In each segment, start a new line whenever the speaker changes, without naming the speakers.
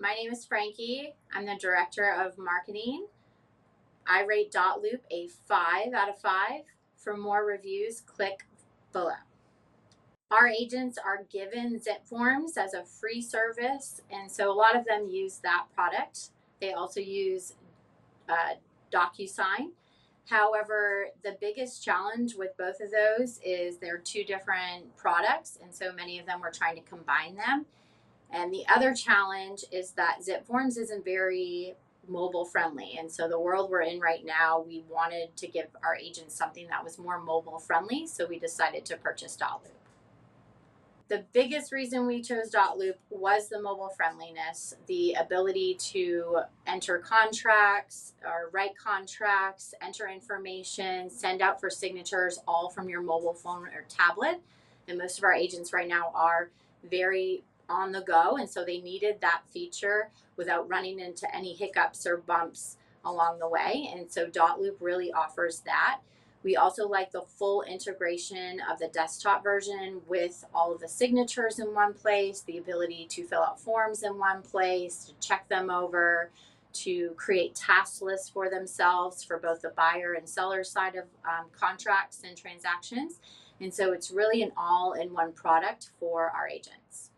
My name is Frankie. I'm the Director of Marketing. I rate Dotloop a 5 out of 5. For more reviews, click below. Our agents are given zip forms as a free service, and so a lot of them use that product. They also use DocuSign. However, the biggest challenge with both of those is they're two different products, and so many of them were trying to combine them. And the other challenge is that zip forms isn't very mobile friendly. And so the world we're in right now, we wanted to give our agents something that was more mobile friendly. So we decided to purchase Dotloop. The biggest reason we chose Dotloop was the mobile friendliness, the ability to enter contracts or write contracts, enter information, send out for signatures, all from your mobile phone or tablet. And most of our agents right now are very on the go, and so they needed that feature without running into any hiccups or bumps along the way. And so Dotloop really offers that. We also like the full integration of the desktop version with all of the signatures in one place, the ability to fill out forms in one place, to check them over, to create task lists for themselves for both the buyer and seller side of contracts and transactions. And so it's really an all-in-one product for our agents.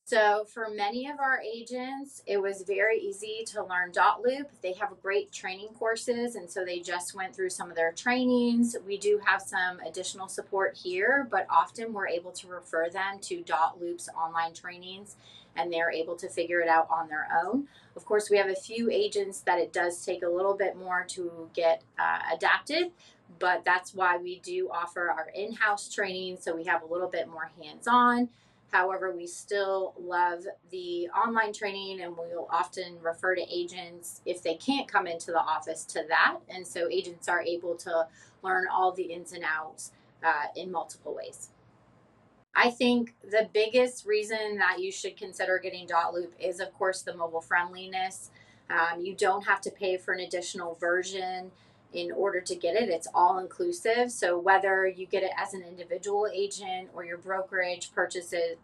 So for many of our agents, it was very easy to learn Dotloop. They have great training courses, and so they just went through some of their trainings. We do have some additional support here, but often we're able to refer them to Dotloop's online trainings, and they're able to figure it out on their own. Of course, we have a few agents that it does take a little bit more to get adapted, but that's why we do offer our in-house training, so we have a little bit more hands-on. However, we still love the online training, and we'll often refer to agents if they can't come into the office to that. And so agents are able to learn all the ins and outs in multiple ways. I think the biggest reason that you should consider getting Dotloop is, of course, the mobile friendliness. You don't have to pay for an additional version in order to get it. It's all inclusive. So whether you get it as an individual agent or your brokerage purchases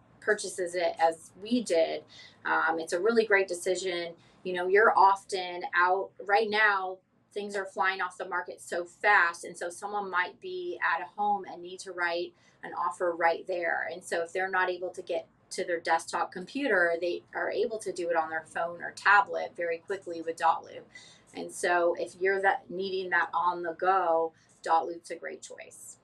it as we did, it's a really great decision. You know, you're often out right now. Things are flying off the market so fast, and so someone might be at a home and need to write an offer right there. And so if they're not able to get to their desktop computer, they are able to do it on their phone or tablet very quickly with Dotloop. And so if you're needing that on the go, Dotloop's a great choice.